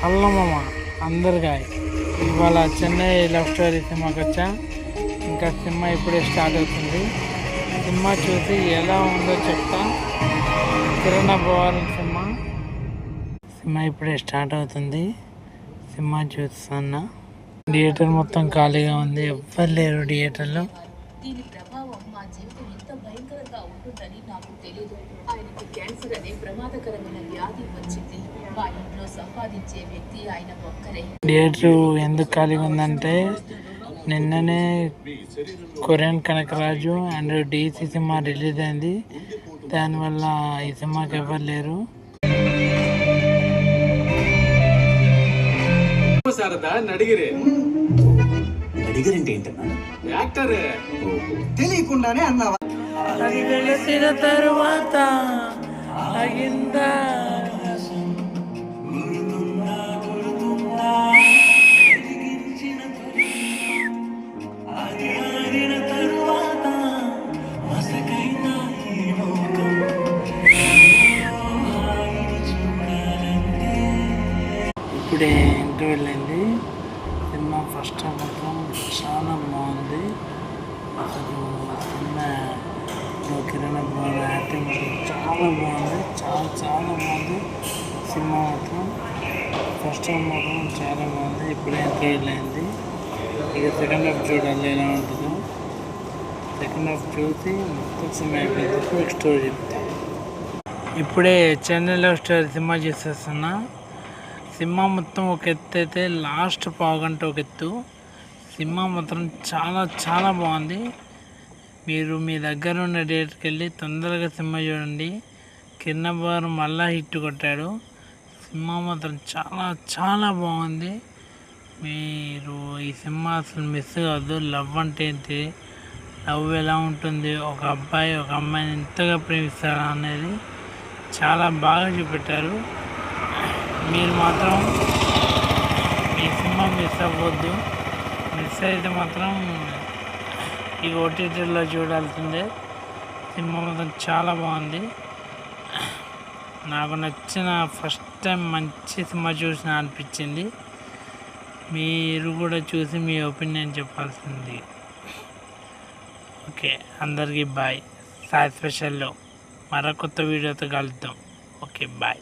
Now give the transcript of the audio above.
Hello మామ, అందరికీ ఇవాళ చెన్నై లవ్ స్టోరీ సినిమాకి వచ్చా. ఇంకా సినిమా ఇప్పుడే స్టార్ట్ అవుతుంది. సినిమా చూసి ఎలా ఉందో చెప్తా. కిరణ్ అబ్బవరం సినిమా ఇప్పుడే స్టార్ట్ అవుతుంది. సినిమా చూస్తున్నా. థియేటర్ మొత్తం ఖాళీగా ఉంది, ఎవ్వరు లేరు థియేటర్లో. దీని ప్రభావం మా జీవితం ఎంత భయంకరంగా ఉంటుందని నాకు తెలియదు. ఆయనకి క్యాన్సర్ అనే ప్రమాదకరమైన వ్యాధి వచ్చింది. మా ఇంట్లో సంపాదించే వ్యక్తి ఆయన ఒక్కరే. థియేటర్ ఎందుకు ఖాళీగా ఉందంటే నిన్ననే Korean Kanakaraju and DC cinema release అయింది. దానివల్ల ఈ సినిమాకి ఎవరు లేరు. అడిగారంటే ఏంటన్నా? యాక్టర్ తెలియకుండానే అన్నావా? అది తెలిసిన తరువాత అయిందా ఇప్పుడే ఇంటర్వెల్ అయింది. సినిమా ఫస్ట్ మాత్రం చాలా బాగుంది. అసలు సినిమా కిరణ్ అబ్బవరం యాక్టింగ్ చాలా బాగుంది. చాలా బాగుంది. సినిమా మాత్రం ఫస్ట్ మాత్రం చాలా బాగుంది. ఇప్పుడే ఇంటర్వెల్ అయింది. ఇక సెకండ్ హాఫ్ చూడాలి ఎలా ఉంటుందో. సెకండ్ హాఫ్ చూసి మొత్తం సినిమా అయిపోయింది. స్టోరీ చెప్తాను. ఇప్పుడే చెన్నై లవ్ స్టోరీ సినిమా చూసేస్తున్నా. సినిమా మొత్తం ఒక ఎత్తు అయితే లాస్ట్ పావుగంట ఒక ఎత్తు. సినిమా మాత్రం చాలా బాగుంది. మీరు మీ దగ్గర ఉన్న థియేటర్కి వెళ్ళి తొందరగా సినిమా చూడండి. కిరణ్ అబ్బవరం మళ్ళా హిట్ కొట్టాడు. సినిమా మాత్రం చాలా బాగుంది. మీరు ఈ సినిమా అసలు మిస్ కావద్దు. లవ్ అంటే ఏంటి, లవ్ ఎలా ఉంటుంది, ఒక అబ్బాయి ఒక అమ్మాయిని ఎంతగా ప్రేమిస్తారా అనేది చాలా బాగా చూపెట్టారు. మీరు మాత్రం ఈ సినిమా మిస్ అవ్వద్దు. మిస్ అయితే మాత్రం ఈ ఓటీటీలో చూడాల్సిందే. సినిమా మాత్రం చాలా బాగుంది. నాకు నచ్చిన ఫస్ట్ టైం మంచి సినిమా చూసిన అనిపించింది. మీరు కూడా చూసి మీ ఒపీనియన్ చెప్పాల్సింది. ఓకే, అందరికీ బాయ్. సాయి స్పెషల్లో మరో కొత్త వీడియోతో కలుద్దాం. Okay, bye.